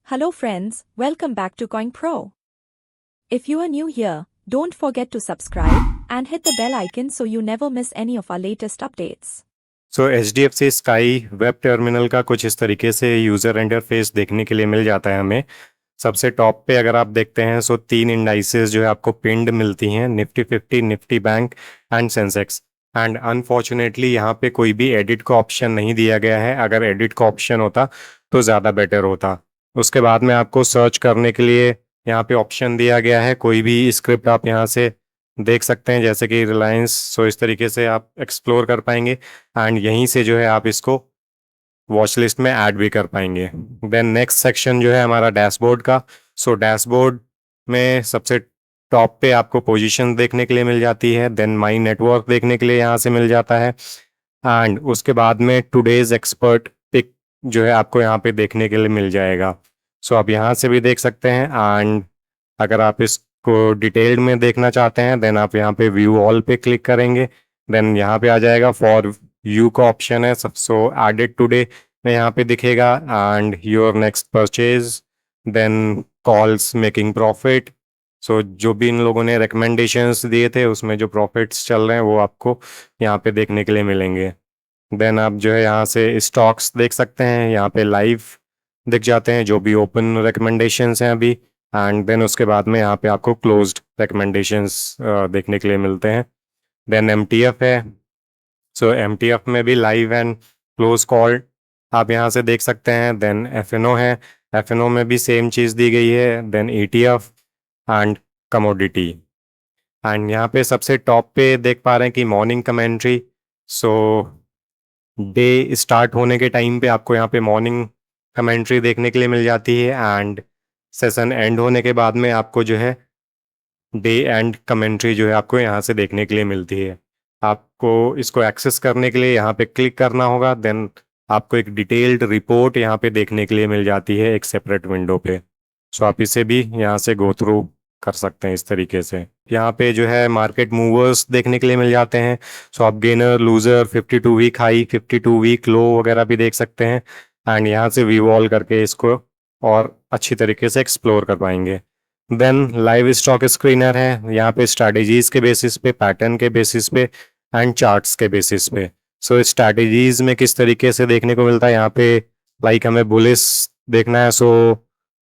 Hello friends, welcome back to CoinPro. If you are new here, don't forget to subscribe and hit the bell icon so you never miss any of our latest updates. So HDFC sky web terminal का कुछ इस तरीके से user interface देखने के लिए मिल जाता है हमें। सबसे टॉप पे अगर आप देखते हैं सो 3 इंडाइसेस जो है आपको पिंड मिलती हैं, Nifty 50, Nifty bank and Sensex. And unfortunately यहाँ पे कोई भी एडिट का ऑप्शन नहीं दिया गया है। अगर एडिट का ऑप्शन होता तो ज़्यादा बेटर होता। उसके बाद में आपको सर्च करने के लिए यहाँ पे ऑप्शन दिया गया है, कोई भी स्क्रिप्ट आप यहाँ से देख सकते हैं, जैसे कि रिलायंस। सो इस तरीके से आप एक्सप्लोर कर पाएंगे एंड यहीं से जो है आप इसको वॉच लिस्ट में ऐड भी कर पाएंगे। देन नेक्स्ट सेक्शन जो है हमारा डैशबोर्ड का। सो डैशबोर्ड में सबसे टॉप पे आपको पोजीशन देखने के लिए मिल जाती है। देन माई नेटवर्क देखने के लिए यहाँ से मिल जाता है एंड उसके बाद में टुडेज एक्सपर्ट पिक जो है आपको यहाँ पे देखने के लिए मिल जाएगा। सो आप यहाँ से भी देख सकते हैं एंड अगर आप इसको डिटेल्ड में देखना चाहते हैं देन आप यहाँ पे व्यू ऑल पे क्लिक करेंगे। देन यहाँ पे आ जाएगा फॉर यू का ऑप्शन है, सो एडेड टुडे में यहाँ पे दिखेगा and your next purchase, then calls making profit. So जो भी इन लोगों ने रिकमेंडेशंस दिए थे उसमें जो प्रॉफिट्स चल रहे हैं वो आपको यहाँ पे देखने के लिए मिलेंगे। देन आप जो है यहाँ से स्टॉक्स देख सकते हैं, यहाँ पे लाइव दिख जाते हैं जो भी ओपन रिकमेंडेशंस हैं अभी। एंड देन उसके बाद में यहाँ पे आपको क्लोज्ड रिकमेंडेशंस देखने के लिए मिलते हैं। देन MTF है, सो MTF में भी लाइव एंड क्लोज कॉल आप यहाँ से देख सकते हैं। देन FNO है, FNO में भी सेम चीज़ दी गई है। Then ETF and commodity. And यहाँ पे सबसे टॉप पे देख पा रहे हैं कि मॉर्निंग कमेंट्री। सो डे स्टार्ट होने के टाइम पे आपको यहाँ पे मॉर्निंग कमेंट्री देखने के लिए मिल जाती है एंड सेशन एंड होने के बाद में आपको जो है डे एंड कमेंट्री जो है आपको यहाँ से देखने के लिए मिलती है। आपको इसको एक्सेस करने के लिए यहाँ पे क्लिक करना होगा। देन आपको एक डिटेल्ड रिपोर्ट यहाँ पे देखने के लिए मिल जाती है एक सेपरेट विंडो पे। सो आप इसे भी यहाँ से गो थ्रू कर सकते हैं इस तरीके से। यहाँ पे जो है मार्केट मूवर्स देखने के लिए मिल जाते हैं। सो आप gainer, loser, 52 week high, 52 week low वगैरह भी देख सकते हैं एंड यहाँ से व्यू ऑल करके इसको और अच्छी तरीके से एक्सप्लोर कर पाएंगे। देन लाइव स्टॉक स्क्रीनर है, यहाँ पे स्ट्रैटेजीज के बेसिस पे, पैटर्न के बेसिस पे एंड चार्ट्स के बेसिस पे। सो स्ट्रैटेजीज में किस तरीके से देखने को मिलता है यहाँ पे, लाइक हमें बुलिस देखना है so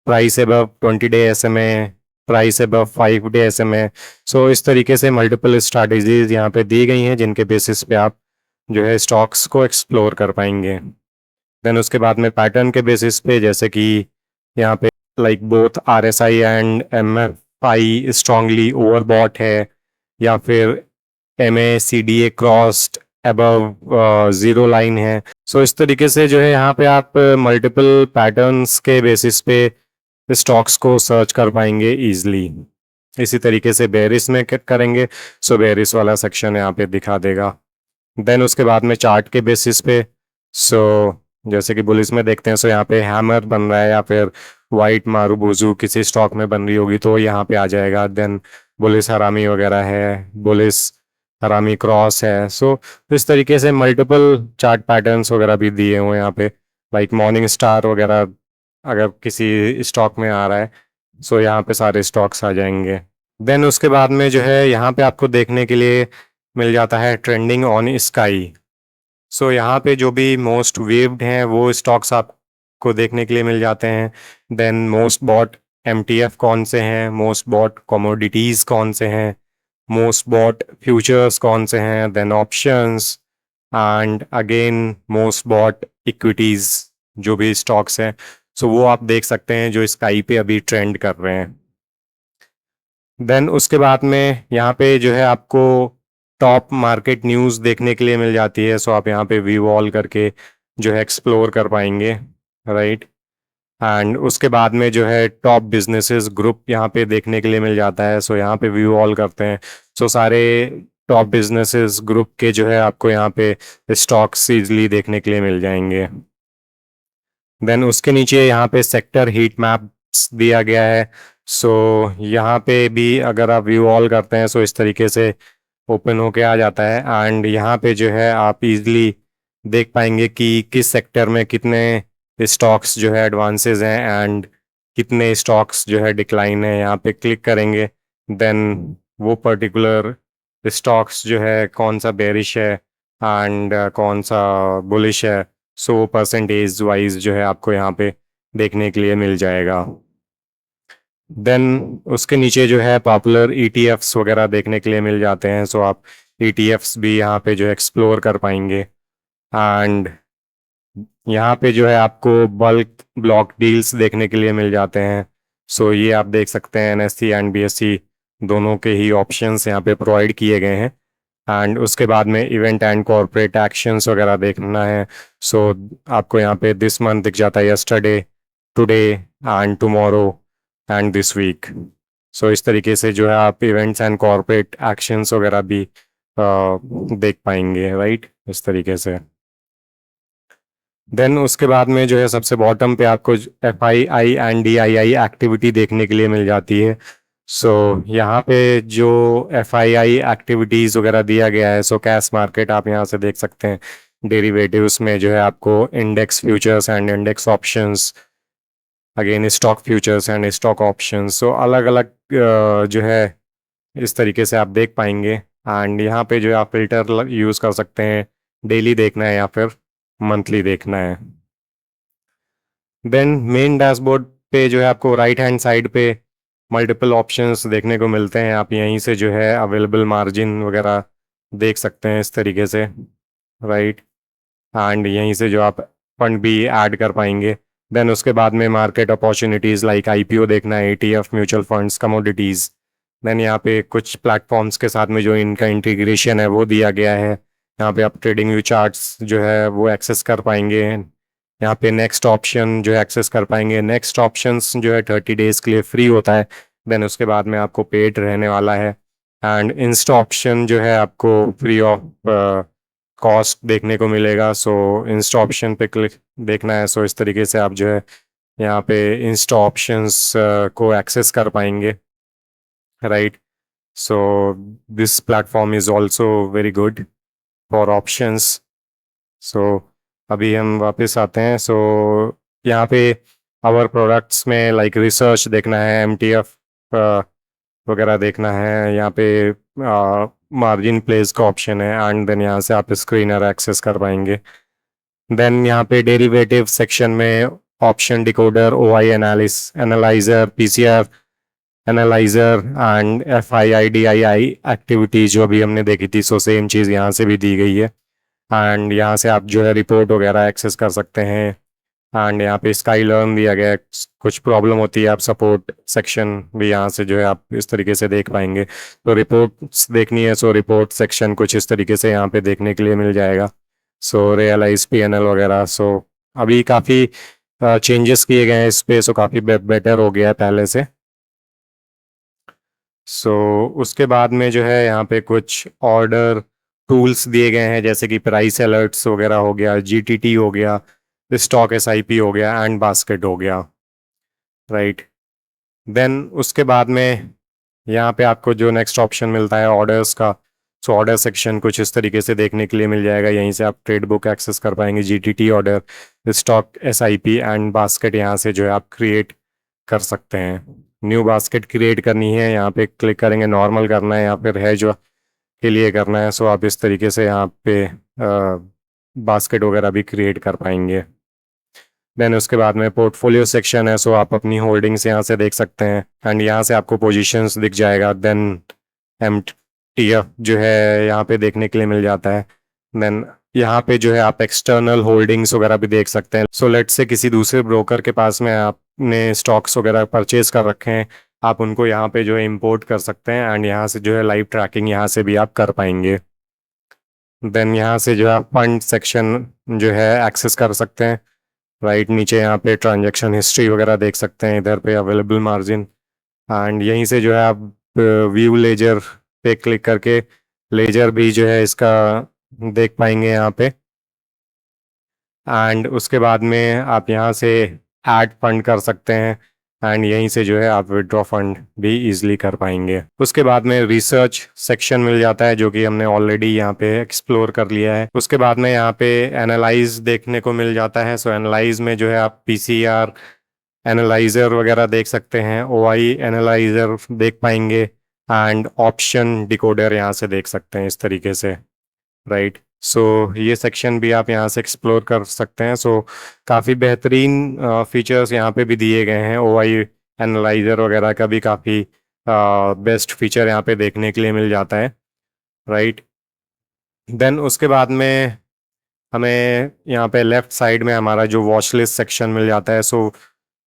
price above 20-day SMA, price above 5-day SMA। सो इस तरीके से मल्टीपल स्ट्रैटेजीज यहाँ पे दी गई हैं जिनके बेसिस पे आप जो है स्टॉक्स को एक्सप्लोर कर पाएंगे। देन उसके बाद में पैटर्न के बेसिस पे, जैसे कि यहाँ पे like both RSI and MFI strongly overbought है या फिर MACDA crossed above zero line है। सो इस तरीके से जो है यहाँ पे आप मल्टीपल पैटर्न्स के बेसिस पे स्टॉक्स को सर्च कर पाएंगे इजीली। इसी तरीके से बेरिस में करेंगे सो बेरिस वाला सेक्शन यहाँ पे दिखा देगा। देन उसके बाद में चार्ट के बेसिस पे, सो जैसे कि बुलिस में देखते हैं सो यहाँ पे हैमर बन रहा है या फिर वाइट मारूबुजू किसी स्टॉक में बन रही होगी तो यहाँ पे आ जाएगा। देन बुलिस हरामी वगैरह है, बुलिस हरामी क्रॉस है। सो इस तरीके से मल्टीपल चार्ट पैटर्न्स वगैरह भी दिए हुए हैं यहाँ पे, लाइक मॉर्निंग स्टार वगैरह अगर किसी स्टॉक में आ रहा है सो यहाँ पे सारे स्टॉक्स आ जाएंगे। देन उसके बाद में जो है यहाँ पे आपको देखने के लिए मिल जाता है ट्रेंडिंग ऑन स्काई। सो यहाँ पे जो भी मोस्ट वेव्ड हैं वो स्टॉक्स आपको देखने के लिए मिल जाते हैं। देन मोस्ट बॉट MTF कौन से हैं, मोस्ट बॉट कमोडिटीज़ कौन से हैं, मोस्ट बॉट फ्यूचर्स कौन से हैं, then options and again most bought equities जो भी स्टॉक्स हैं। सो वो आप देख सकते हैं जो स्काई पे अभी ट्रेंड कर रहे हैं। देन उसके बाद में यहाँ पे जो है आपको टॉप मार्केट न्यूज़ देखने के लिए मिल जाती है। सो आप यहाँ पे व्यू ऑल करके जो है एक्सप्लोर कर पाएंगे, राइट। एंड उसके बाद में जो है टॉप बिजनेसेस ग्रुप यहाँ पे देखने के लिए मिल जाता है। सो यहाँ पे व्यू ऑल करते हैं सो सारे टॉप बिजनेसेस ग्रुप के जो है आपको यहाँ पे स्टॉक्स ईजिली देखने के लिए मिल जाएंगे। देन उसके नीचे यहाँ पे सेक्टर हीट मैप्स दिया गया है। सो यहाँ पे भी अगर आप व्यू ऑल करते हैं सो इस तरीके से ओपन होके आ जाता है एंड यहाँ पे जो है आप इजीली देख पाएंगे कि किस सेक्टर में कितने स्टॉक्स जो है एडवांसेस हैं एंड कितने स्टॉक्स जो है डिक्लाइन है, यहाँ पे क्लिक करेंगे। देन वो पर्टिकुलर स्टॉक्स जो है कौन सा बेरिश है एंड कौन सा बुलिश है, सो परसेंटेज वाइज जो है आपको यहाँ पे देखने के लिए मिल जाएगा। देन उसके नीचे जो है पॉपुलर ईटीएफ्स वगैरह देखने के लिए मिल जाते हैं, सो आप ईटीएफ्स भी यहाँ पे जो एक्सप्लोर कर पाएंगे। एंड यहाँ पे जो है आपको बल्क ब्लॉक डील्स देखने के लिए मिल जाते हैं, सो ये आप देख सकते हैं एनएससी एंड बीएससी दोनों के ही ऑप्शंस यहाँ पे प्रोवाइड किए गए हैं। एंड उसके बाद में इवेंट एंड कॉरपोरेट एक्शंस वगैरह देखना है, सो आपको यहाँ पे दिस मंथ दिख जाता है, yesterday, today and tomorrow and this week. So इस तरीके से जो है आप इवेंट्स एंड कॉरपोरेट एक्शंस वगैरह भी देख पाएंगे, राइट, इस तरीके से। देन उसके बाद में जो है सबसे बॉटम पे आपको FII एंड DII एक्टिविटी देखने के लिए मिल जाती है। सो यहाँ पे जो FII एक्टिविटीज़ वगैरह दिया गया है, सो कैश मार्केट आप यहाँ से देख सकते हैं। डेरिवेटिव्स में जो है आपको index futures and index options, again stock futures and stock options, so अलग अलग जो है इस तरीके से आप देख पाएंगे। एंड यहाँ पे जो है आप फिल्टर यूज़ कर सकते हैं, डेली देखना है या फिर मंथली देखना है। देन मेन डैशबोर्ड पे जो है आपको राइट हैंड साइड पे मल्टीपल ऑप्शंस देखने को मिलते हैं, आप यहीं से जो है अवेलेबल मार्जिन वगैरह देख सकते हैं इस तरीके से, राइट। एंड यहीं से जो आप फंड भी ऐड कर पाएंगे। देन उसके बाद में मार्केट अपॉर्चुनिटीज़ लाइक IPO देखना है, ETF, mutual funds, commodities. Then यहाँ पे कुछ प्लेटफॉर्म्स के साथ में जो इनका इंटीग्रेशन है वो दिया गया है, यहाँ पे आप ट्रेडिंग व्यू चार्ट्स जो है वो एक्सेस कर पाएंगे। यहाँ पे नेक्स्ट ऑप्शन जो है एक्सेस कर पाएंगे। नेक्स्ट ऑप्शंस जो है 30 डेज़ के लिए फ्री होता है, देन उसके बाद में आपको पेड रहने वाला है। एंड इंस्टा ऑप्शन जो है आपको फ्री ऑफ कॉस्ट देखने को मिलेगा, सो इंस्टा ऑप्शन पे क्लिक देखना है। सो इस तरीके से आप जो है यहाँ पे इंस्टा ऑप्शंस को एक्सेस कर पाएंगे, right. So this platform is also very good for options. So अभी हम वापस आते हैं। सो यहाँ पे आवर प्रोडक्ट्स में लाइक रिसर्च देखना है, MTF वगैरह देखना है, यहाँ पे मार्जिन प्लेस का ऑप्शन है। एंड देन यहाँ से आप स्क्रीनर एक्सेस कर पाएंगे। देन यहाँ पे डेरिवेटिव सेक्शन में option decoder, OI analyser, PCR analyser and FII DII activity जो अभी हमने देखी थी, सो सेम चीज़ यहाँ से भी दी गई है। एंड यहाँ से आप जो है रिपोर्ट वगैरह एक्सेस कर सकते हैं। एंड यहाँ पे स्काई लर्न दिया गया है, कुछ प्रॉब्लम होती है आप सपोर्ट सेक्शन भी यहाँ से जो है आप इस तरीके से देख पाएंगे। तो रिपोर्ट्स देखनी है, सो रिपोर्ट सेक्शन कुछ इस तरीके से यहाँ पे देखने के लिए मिल जाएगा। सो रियलाइज PNL वगैरह, सो अभी काफ़ी चेंजेस किए गए हैं इस पे, सो काफ़ी बेटर हो गया है पहले से। सो उसके बाद में जो है यहाँ पे कुछ ऑर्डर टूल्स दिए गए हैं, जैसे कि प्राइस अलर्ट्स वगैरह हो गया, GTT हो गया, स्टॉक SIP हो गया एंड बास्केट हो गया, राइट। देन उसके बाद में यहाँ पे आपको जो नेक्स्ट ऑप्शन मिलता है ऑर्डर्स का, सो ऑर्डर सेक्शन कुछ इस तरीके से देखने के लिए मिल जाएगा। यहीं से आप ट्रेड बुक एक्सेस कर पाएंगे, GTT order, stock SIP and basket यहाँ से जो है आप क्रिएट कर सकते हैं। न्यू बास्केट क्रिएट करनी है, यहाँ पे क्लिक करेंगे, नॉर्मल करना है या फिर है जो के लिए करना है, सो आप इस तरीके से यहाँ पे बास्केट वगैरह भी क्रिएट कर पाएंगे। देन उसके बाद में पोर्टफोलियो सेक्शन है, सो आप अपनी होल्डिंग्स यहाँ से देख सकते हैं एंड यहाँ से आपको पोजीशंस दिख जाएगा। देन MTF जो है यहाँ पे देखने के लिए मिल जाता है। देन यहाँ पे जो है आप एक्सटर्नल होल्डिंग्स वगैरह भी देख सकते हैं। सो लेट से किसी दूसरे ब्रोकर के पास में आपने स्टॉक्स वगैरह परचेज कर रखे हैं, आप उनको यहाँ पे जो है इंपोर्ट कर सकते हैं एंड यहाँ से जो है लाइव ट्रैकिंग यहाँ से भी आप कर पाएंगे। देन यहाँ से जो है फंड सेक्शन जो है एक्सेस कर सकते हैं, राइट। नीचे यहाँ पे ट्रांजैक्शन हिस्ट्री वगैरह देख सकते हैं, इधर पे अवेलेबल मार्जिन एंड यहीं से जो है आप व्यू लेजर पे क्लिक करके लेजर भी जो है इसका देख पाएंगे यहाँ पे। एंड उसके बाद में आप यहाँ से ऐड फंड कर सकते हैं एंड यहीं से जो है आप विड्रॉ फंड भी इजीली कर पाएंगे। उसके बाद में रिसर्च सेक्शन मिल जाता है, जो कि हमने ऑलरेडी यहाँ पे एक्सप्लोर कर लिया है। उसके बाद में यहाँ पे एनालाइज देखने को मिल जाता है। सो एनालाइज में जो है आप PCR एनालाइजर वगैरह देख सकते हैं, OI एनालाइजर देख पाएंगे, एंड ऑप्शन डिकोडर यहाँ से देख सकते हैं इस तरीके से, राइट। सो ये सेक्शन भी आप यहाँ से एक्सप्लोर कर सकते हैं। सो काफ़ी बेहतरीन फीचर्स यहाँ पे भी दिए गए हैं। OI एनालाइजर वगैरह का भी काफ़ी बेस्ट फीचर यहाँ पे देखने के लिए मिल जाता है, राइट। देन उसके बाद में हमें यहाँ पे लेफ्ट साइड में हमारा जो वॉच लिस्ट सेक्शन मिल जाता है। सो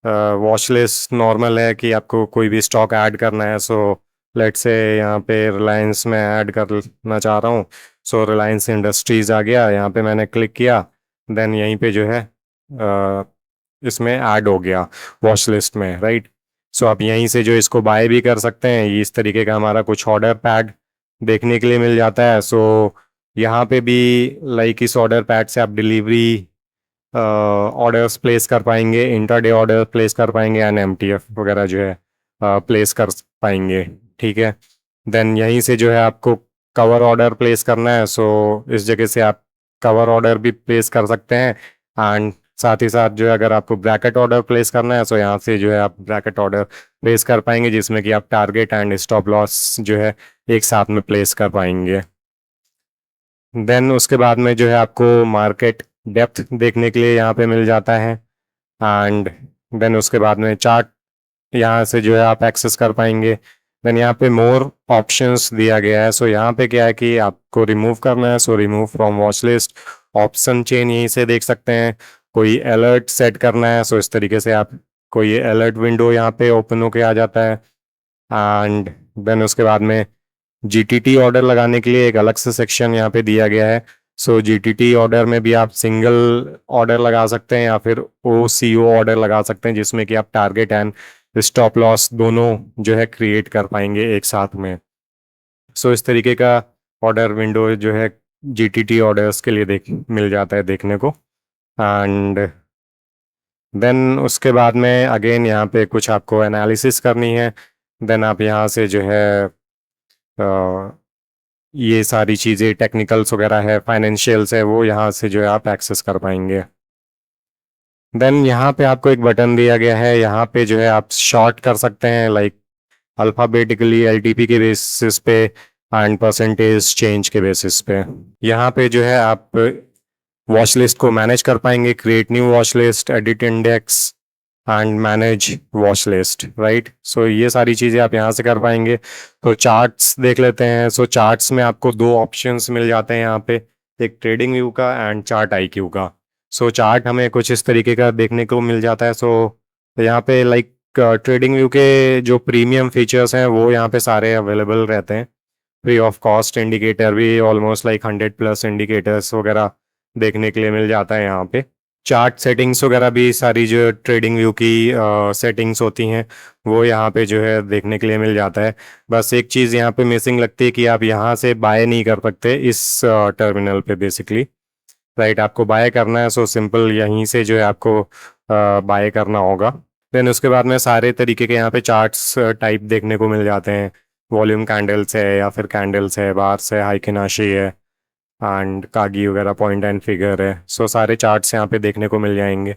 वॉच लिस्ट नॉर्मल है कि आपको कोई भी स्टॉक ऐड करना है। सो लेट से यहाँ पे रिलायंस में ऐड करना चाह रहा हूँ। सो रिलायंस इंडस्ट्रीज आ गया, यहाँ पे मैंने क्लिक किया, देन यहीं पे जो है इसमें ऐड हो गया वॉच लिस्ट में, राइट। सो आप यहीं से जो इसको बाय भी कर सकते हैं। ये इस तरीके का हमारा कुछ ऑर्डर पैड देखने के लिए मिल जाता है। सो यहाँ पे भी लाइक इस ऑर्डर पैड से आप डिलीवरी ऑर्डर्स प्लेस कर पाएंगे, इंटरडे ऑर्डर प्लेस कर पाएंगे, एंड MTF वगैरह जो है प्लेस कर पाएंगे, ठीक है। देन यहीं से जो है आपको कवर ऑर्डर प्लेस करना है। सो इस जगह से आप कवर ऑर्डर भी प्लेस कर सकते हैं, एंड साथ ही साथ जो है अगर आपको ब्रैकेट ऑर्डर प्लेस करना है, सो यहाँ से जो है आप ब्रैकेट ऑर्डर प्लेस कर पाएंगे, जिसमें कि आप टारगेट एंड स्टॉप लॉस जो है एक साथ में प्लेस कर पाएंगे। देन उसके बाद में जो है आपको मार्केट डेप्थ देखने के लिए यहाँ पे मिल जाता है, एंड देन उसके बाद में चार्ट यहाँ से जो है आप एक्सेस कर पाएंगे। देन यहाँ पे मोर ऑप्शंस दिया गया है। सो यहाँ पे क्या है कि आपको रिमूव करना है, so remove from watch list, option chain यहीं से देख सकते हैं। कोई अलर्ट सेट करना है, सो इस तरीके से आप कोई अलर्ट विंडो यहाँ पे ओपन होके आ जाता है। एंड देन उसके बाद में GTT ऑर्डर लगाने के लिए एक अलग से सेक्शन यहाँ पे दिया गया है। सो GTT ऑर्डर में भी आप सिंगल ऑर्डर लगा सकते हैं या फिर OCO ऑर्डर लगा सकते हैं, जिसमें कि आप टारगेट एंड स्टॉप लॉस दोनों जो है क्रिएट कर पाएंगे एक साथ में। सो इस तरीके का ऑर्डर विंडो जो है GTT ऑर्डर्स के लिए देख मिल जाता है देखने को। एंड देन उसके बाद में अगेन यहाँ पे कुछ आपको एनालिसिस करनी है। देन आप यहाँ से जो है ये सारी चीज़ें टेक्निकल्स वगैरह है, फाइनेंशियल्स है, वो यहाँ से जो है आप एक्सेस कर पाएंगे। देन यहाँ पे आपको एक बटन दिया गया है, यहाँ पे जो है आप शॉर्ट कर सकते हैं लाइक अल्फ़ाबेटिकली LTP के बेसिस पे एंड परसेंटेज चेंज के बेसिस पे। यहाँ पे जो है आप वॉच लिस्ट को मैनेज कर पाएंगे, create new watch list, edit index and manage watch list, right. So ये सारी चीज़ें आप यहाँ से कर पाएंगे। तो चार्ट्स देख लेते हैं। सो चार्ट्स में आपको दो ऑप्शंस मिल जाते हैं यहाँ पे, एक ट्रेडिंग व्यू का एंड चार्ट IQ का। सो चार्ट हमें कुछ इस तरीके का देखने को मिल जाता है। सो यहाँ पे लाइक ट्रेडिंग व्यू के जो प्रीमियम फीचर्स हैं वो यहाँ पे सारे अवेलेबल रहते हैं। फ्री ऑफ कॉस्ट इंडिकेटर भी ऑलमोस्ट लाइक 100+ इंडिकेटर्स वगैरह देखने के लिए मिल जाता है यहाँ पे। चार्ट सेटिंग्स वगैरह भी सारी जो ट्रेडिंग व्यू की सेटिंग्स होती हैं वो यहाँ पे जो है देखने के लिए मिल जाता है। बस एक चीज़ यहाँ पे मिसिंग लगती है कि आप यहाँ से बाय नहीं कर सकते इस टर्मिनल पे बेसिकली, राइट। आपको बाय करना है, सो सिंपल यहीं से जो है आपको बाय करना होगा। देन उसके बाद में सारे तरीके के यहाँ पे चार्ट्स टाइप देखने को मिल जाते हैं। वॉल्यूम कैंडल्स है या फिर कैंडल्स है, बार्स है, हाइकिनाशी है, एंड कागी वगैरह, पॉइंट एंड फिगर है। सो सारे चार्ट्स यहाँ पे देखने को मिल जाएंगे।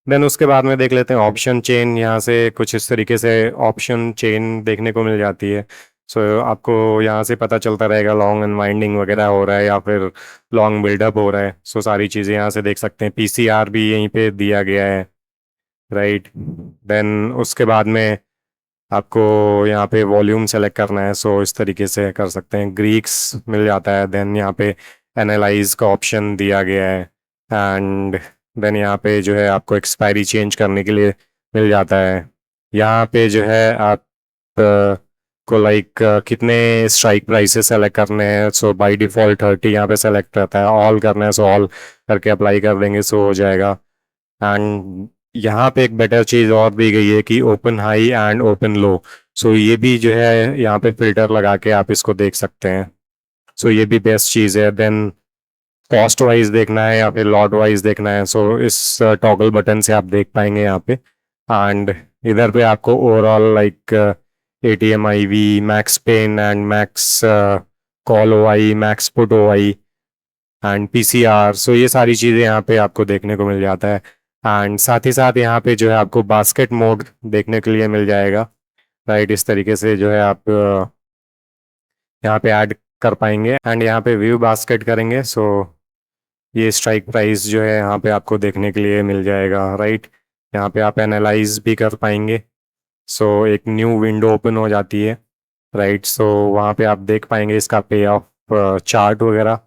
देन उसके बाद में देख लेते हैं ऑप्शन चेन। यहाँ से कुछ इस तरीके से ऑप्शन चेन देखने को मिल जाती है। सो आपको यहाँ से पता चलता रहेगा लॉन्ग अनवाइंडिंग वगैरह हो रहा है या फिर लॉन्ग बिल्डअप हो रहा है। सो सारी चीज़ें यहाँ से देख सकते हैं। PCR भी यहीं पे दिया गया है, राइट। देन उसके बाद में आपको यहाँ पे वॉल्यूम सेलेक्ट करना है, सो इस तरीके से कर सकते हैं। ग्रीक्स मिल जाता है। देन यहाँ पे एनालाइज का ऑप्शन दिया गया है, एंड देन यहाँ पे जो है आपको एक्सपायरी चेंज करने के लिए मिल जाता है। यहाँ पे जो है आप को लाइक कितने स्ट्राइक प्राइसेस सेलेक्ट करने हैं। सो बाय डिफ़ॉल्ट 30 यहाँ पे सेलेक्ट रहता है। ऑल करना है, सो ऑल करके अप्लाई कर देंगे, सो हो जाएगा। एंड यहाँ पे एक बेटर चीज़ और दी गई है कि open high and open low. So ये भी जो है यहाँ पे फिल्टर लगा के आप इसको देख सकते हैं। सो ये भी बेस्ट चीज़ है। देन कॉस्ट वाइज देखना है या फिर लॉट वाइज देखना है, सो इस टॉगल बटन से आप देख पाएंगे यहाँ पे। एंड इधर पे आपको overall like ATM IV, max pain and max call OI, max put OI and PCR, so ये सारी चीज़ें यहाँ पे आपको देखने को मिल जाता है। एंड साथ ही साथ यहाँ पे जो है आपको बास्केट मोड देखने के लिए मिल जाएगा, राइट। इस तरीके से जो है आप यहाँ पे ऐड कर पाएंगे एंड यहाँ पे व्यू बास्केट करेंगे, सो ये स्ट्राइक प्राइस जो है यहाँ पे आपको देखने के लिए मिल जाएगा, राइट। यहाँ पे आप एनालाइज भी कर पाएंगे, सो एक न्यू विंडो ओपन हो जाती है, राइट। सो वहाँ पे आप देख पाएंगे इसका पे ऑफ चार्ट वगैरह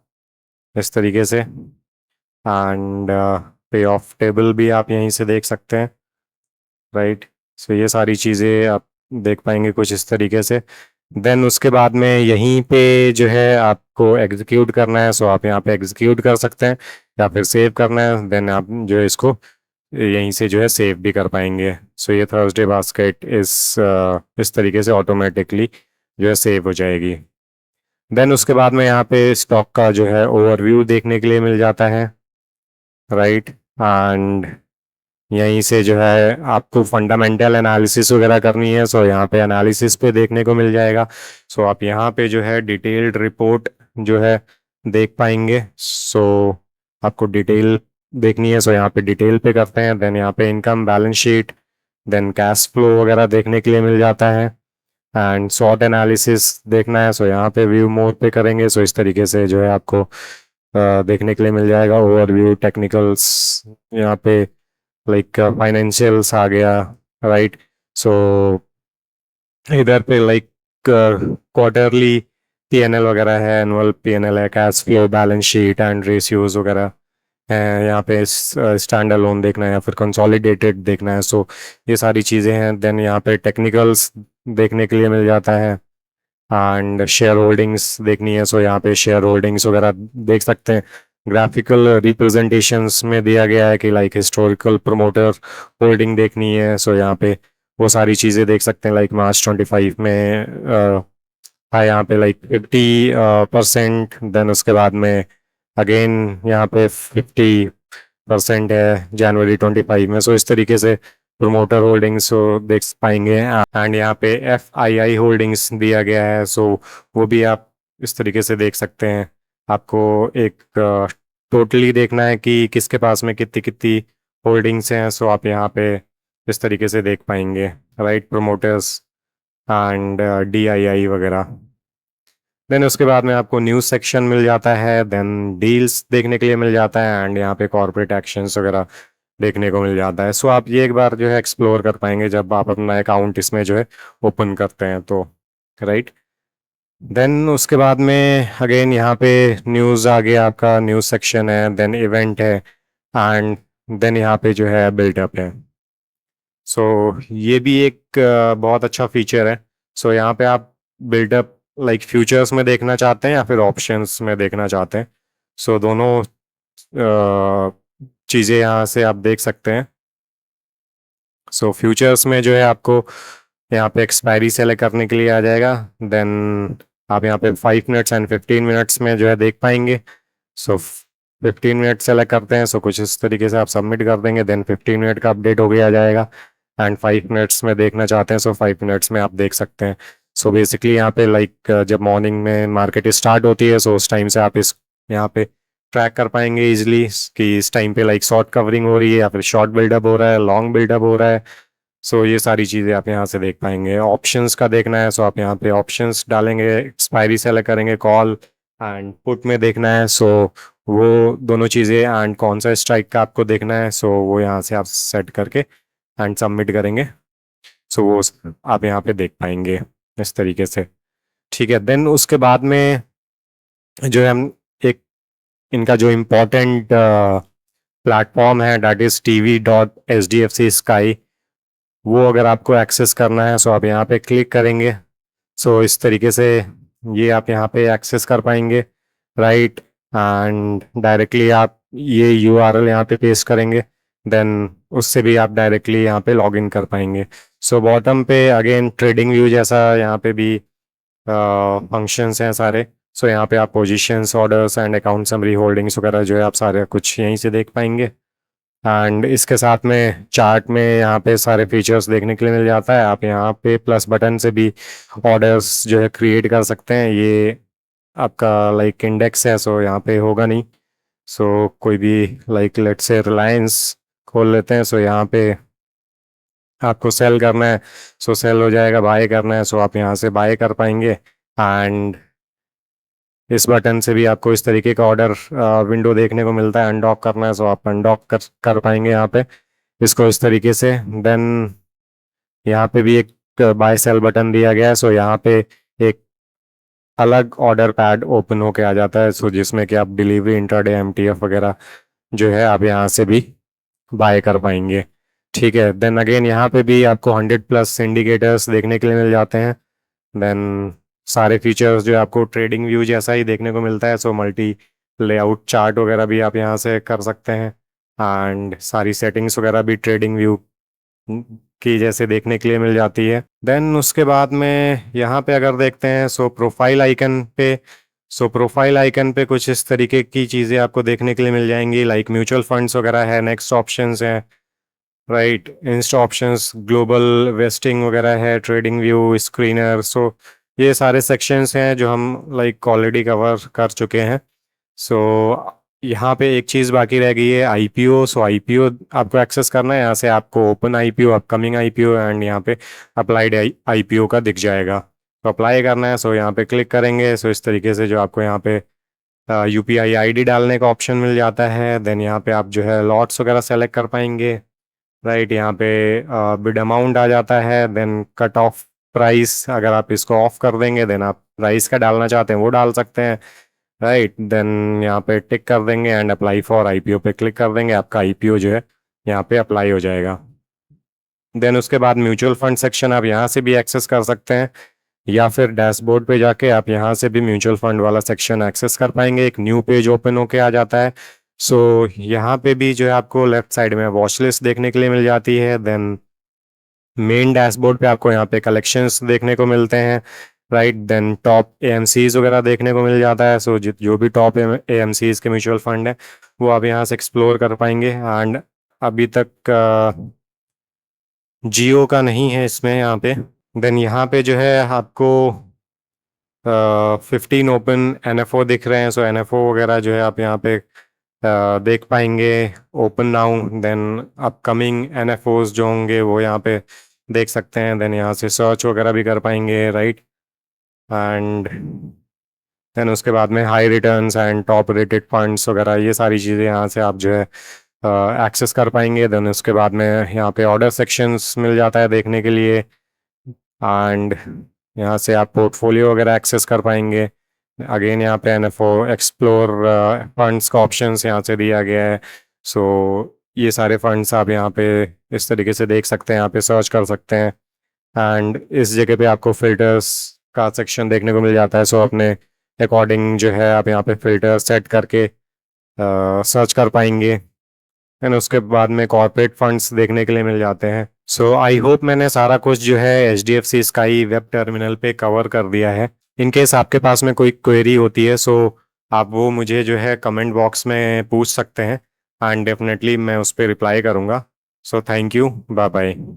इस तरीके से, एंड पे ऑफ टेबल भी आप यहीं से देख सकते हैं, राइट। सो ये सारी चीज़ें आप देख पाएंगे कुछ इस तरीके से। देन उसके बाद में यहीं पे जो है आपको एग्जीक्यूट करना है, सो आप यहाँ पे एग्जीक्यूट कर सकते हैं या फिर सेव करना है, देन आप जो है इसको यहीं से जो है सेव भी कर पाएंगे। सो ये थर्सडे बास्केट इस तरीके से ऑटोमेटिकली जो है सेव हो जाएगी। देन उसके बाद में यहाँ पे स्टॉक का जो है ओवरव्यू देखने के लिए मिल जाता है, राइट। एंड यहीं से जो है आपको फंडामेंटल एनालिसिस वगैरह करनी है, सो यहाँ पे एनालिसिस पे देखने को मिल जाएगा। सो आप यहाँ पे जो है डिटेल्ड रिपोर्ट जो है देख पाएंगे। सो आपको डिटेल देखनी है, सो यहाँ पे डिटेल पे करते हैं, देन यहाँ पे income balance sheet, then cash flow वगैरह देखने के लिए मिल जाता है एंड शॉर्ट एनालिसिस देखना है, सो यहाँ पे व्यू मोर पे करेंगे। सो इस तरीके से जो है आपको देखने के लिए मिल जाएगा ओवरव्यू, टेक्निकल्स, यहाँ पे लाइक फाइनेंशियल्स आ गया, राइट। सो इधर पे लाइक क्वार्टरली पीएनएल वगैरह है, एनुअल पीएनएल है, cash flow, balance sheet and ratios वगैरह है। यहाँ पे स्टैंड अलोन देखना है या फिर कंसोलिडेटेड देखना है, सो ये सारी चीज़ें हैं। देन यहाँ पे टेक्निकल्स देखने के लिए मिल जाता है एंड शेयर होल्डिंग्स देखनी है, सो यहाँ पे शेयर होल्डिंग्स वगैरह देख सकते हैं। ग्राफिकल रिप्रेजेंटेशंस में दिया गया है कि लाइक हिस्टोरिकल प्रमोटर होल्डिंग देखनी है, सो यहाँ पे वो सारी चीज़ें देख सकते हैं। लाइक मार्च 25 में था यहाँ पे लाइक 50%, देन उसके बाद में अगेन यहाँ पे 50% है जनवरी 25 में। सो इस तरीके से प्रोमोटर होल्डिंग्स को देख पाएंगे एंड यहाँ पे FII होल्डिंग्स दिया गया है, सो वो भी आप इस तरीके से देख सकते हैं। आपको एक टोटली देखना है कि किसके पास में कितनी कितनी होल्डिंग्स हैं, सो आप यहाँ पे इस तरीके से देख पाएंगे, राइट, प्रोमोटर्स एंड DII वगैरह। देन उसके बाद में आपको न्यूज़ सेक्शन मिल जाता है, देन डील्स देखने के लिए मिल जाता है एंड यहाँ पे कॉर्पोरेट एक्शंस वगैरह देखने को मिल जाता है। सो आप ये एक बार जो है एक्सप्लोर कर पाएंगे जब आप अपना अकाउंट इसमें जो है ओपन करते हैं तो, राइट। देन उसके बाद में अगेन यहाँ पे न्यूज़ आ गया, आपका न्यूज़ सेक्शन है, देन इवेंट है एंड देन यहाँ पे जो है बिल्डअप है। सो ये भी एक बहुत अच्छा फीचर है। सो यहाँ पे आप बिल्डअप लाइक फ्यूचर्स में देखना चाहते हैं या फिर ऑप्शंस में देखना चाहते हैं, सो दोनों चीज़ें यहाँ से आप देख सकते हैं। सो फ्यूचर्स में जो है आपको यहाँ पे एक्सपायरी सेलेक्ट करने के लिए आ जाएगा, देन आप यहाँ पे 5 मिनट्स एंड 15 मिनट्स में जो है देख पाएंगे। सो 15 मिनट सेलेक्ट करते हैं, सो कुछ इस तरीके से आप सबमिट कर देंगे, देन 15 मिनट का अपडेट हो गया जाएगा एंड 5 मिनट्स में देखना चाहते हैं, सो 5 मिनट्स में आप देख सकते हैं। सो बेसिकली यहाँ पे लाइक जब मॉर्निंग में मार्केट स्टार्ट होती है, सो उस टाइम से आप इस यहाँ पे ट्रैक कर पाएंगे इजिली कि इस टाइम पे लाइक शॉर्ट कवरिंग हो रही है या फिर शॉर्ट बिल्डअप हो रहा है, लॉन्ग बिल्डअप हो रहा है। सो ये सारी चीज़ें आप यहाँ से देख पाएंगे। ऑप्शंस का देखना है, सो आप यहाँ पे ऑप्शंस डालेंगे, एक्सपायरी सेलेक्ट करेंगे, कॉल एंड पुट में देखना है, सो वो दोनों चीज़ें एंड कौन सा स्ट्राइक का आपको देखना है, सो वो यहाँ से आप सेट करके एंड सबमिट करेंगे, सो वो आप यहाँ पे देख पाएंगे इस तरीके से, ठीक है। देन उसके बाद में जो है हम एक इनका जो इम्पोर्टेंट प्लेटफॉर्म है डैट इज़ TV.SDFC स्काई, वो अगर आपको एक्सेस करना है, सो आप यहाँ पे क्लिक करेंगे, सो इस तरीके से ये आप यहाँ पे एक्सेस कर पाएंगे, राइट। एंड डायरेक्टली आप ये URL यहाँ पे पेस्ट करेंगे, देन उससे भी आप डायरेक्टली यहाँ पे लॉग इन कर पाएंगे। सो बॉटम पे अगेन ट्रेडिंग व्यू जैसा यहाँ पे भी फंक्शंस हैं सारे। सो यहाँ पे आप positions, orders and account summary, holdings वगैरह जो है आप सारे कुछ यहीं से देख पाएंगे एंड इसके साथ में चार्ट में यहाँ पे सारे फीचर्स देखने के लिए मिल जाता है। आप यहाँ पे प्लस बटन से भी ऑर्डर्स जो है क्रिएट कर सकते हैं। ये आपका लाइक इंडेक्स है, सो यहाँ पे होगा नहीं, सो कोई भी लाइक लेट्स से रिलायंस खोल लेते हैं। सो यहाँ पे आपको सेल करना है, सो सेल हो जाएगा। बाय करना है, सो आप यहाँ से बाय कर पाएंगे। एंड इस बटन से भी आपको इस तरीके का ऑर्डर विंडो देखने को मिलता है। अनडॉक करना है, सो आप अनडॉक कर पाएंगे यहाँ पे इसको इस तरीके से। देन यहाँ पे भी एक बाय सेल बटन दिया गया है। सो यहाँ पे एक अलग ऑर्डर पैड ओपन होके आ जाता है, सो जिसमें कि आप डिलीवरी, इंटरडे, एमटीएफ वगैरह जो है आप यहाँ से भी बाय कर पाएंगे। ठीक है। देन अगेन यहाँ पे भी आपको 100+ इंडिकेटर्स देखने के लिए मिल जाते हैं। देन सारे फीचर्स जो आपको ट्रेडिंग व्यू जैसा ही देखने को मिलता है। सो मल्टी लेआउट चार्ट वगैरह भी आप यहाँ से कर सकते हैं। एंड सारी सेटिंग्स वगैरह भी ट्रेडिंग व्यू की जैसे देखने के लिए मिल जाती है। देन उसके बाद में यहाँ पे अगर देखते हैं, सो प्रोफाइल आइकन पे कुछ इस तरीके की चीज़ें आपको देखने के लिए मिल जाएंगी, लाइक म्यूचुअल फंड्स वगैरह है, नेक्स्ट ऑप्शंस हैं, राइट, इंस्ट ऑप्शंस, ग्लोबल वेस्टिंग वगैरह है, ट्रेडिंग व्यू, स्क्रीनर। सो ये सारे सेक्शंस हैं जो हम लाइक ऑलरेडी कवर कर चुके हैं। सो यहाँ पे एक चीज़ बाकी रह गई है, आईपीओ। सो आईपीओ आपको एक्सेस करना है। यहाँ से आपको open IPO, upcoming IPO and यहाँ पे अप्लाइड आईपीओ का दिख जाएगा। तो अप्लाई करना है, सो यहाँ पे क्लिक करेंगे। सो इस तरीके से जो आपको यहाँ पे यूपीआई आईडी डालने का ऑप्शन मिल जाता है। देन यहाँ पे आप जो है लॉट्स वगैरह सेलेक्ट कर पाएंगे, राइट। यहाँ पे बिड अमाउंट आ जाता है। देन कट ऑफ प्राइस, अगर आप इसको ऑफ कर देंगे देन आप प्राइस का डालना चाहते हैं वो डाल सकते हैं, राइट। देन यहाँ पे टिक कर देंगे एंड अप्लाई फॉर आईपीओ पे क्लिक कर देंगे। आपका आईपीओ जो है यहाँ पे अप्लाई हो जाएगा। देन उसके बाद म्यूचुअल फंड सेक्शन आप यहाँ से भी एक्सेस कर सकते हैं, या फिर डैशबोर्ड पे जाके आप यहाँ से भी म्यूचुअल फंड वाला सेक्शन एक्सेस कर पाएंगे। एक न्यू पेज ओपन होके आ जाता है। सो यहाँ पे भी जो है आपको लेफ्ट साइड में वॉच लिस्ट देखने के लिए मिल जाती है। देन मेन डैशबोर्ड पे आपको यहाँ पे कलेक्शंस देखने को मिलते हैं, राइट। देन टॉप एएमसीज वगैरह देखने को मिल जाता है। सो जो भी टॉप एएमसीज के म्यूचुअल फंड है वो आप यहाँ से एक्सप्लोर कर पाएंगे। एंड अभी तक जियो का नहीं है इसमें यहाँ पे। देन यहाँ पे जो है आपको 15 ओपन एनएफओ दिख रहे हैं। सो एनएफओ वगैरह जो है आप यहाँ पे देख पाएंगे, ओपन नाउ। देन अपकमिंग एनएफओज जो होंगे वो यहाँ पे देख सकते हैं। देन यहाँ से सर्च वगैरह भी कर पाएंगे, राइट। एंड देन उसके बाद में high returns and top rated funds वगैरह ये सारी चीज़ें यहाँ से आप जो है एक्सेस कर पाएंगे। देन उसके बाद में यहाँ पे ऑर्डर सेक्शंस मिल जाता है देखने के लिए। एंड यहाँ से आप पोर्टफोलियो वगैरह एक्सेस कर पाएंगे। अगेन यहाँ पे एनएफओ एक्सप्लोर फंड्स का ऑप्शंस यहाँ से दिया गया है। सो ये सारे फंड्स आप यहाँ पे इस तरीके से देख सकते हैं, यहाँ पे सर्च कर सकते हैं। एंड इस जगह पे आपको फिल्टर्स का सेक्शन देखने को मिल जाता है। सो अपने अकॉर्डिंग जो है आप यहाँ पे फिल्टर सेट करके सर्च कर पाएंगे। एंड उसके बाद में कॉर्पोरेट फंड्स देखने के लिए मिल जाते हैं। सो आई होप मैंने सारा कुछ जो है एचडीएफसी स्काई वेब टर्मिनल पे कवर कर दिया है। इन केस आपके पास में कोई क्वेरी होती है, सो आप वो मुझे जो है कमेंट बॉक्स में पूछ सकते हैं एंड डेफिनेटली मैं उस पर रिप्लाई करूँगा। So thank you, bye bye.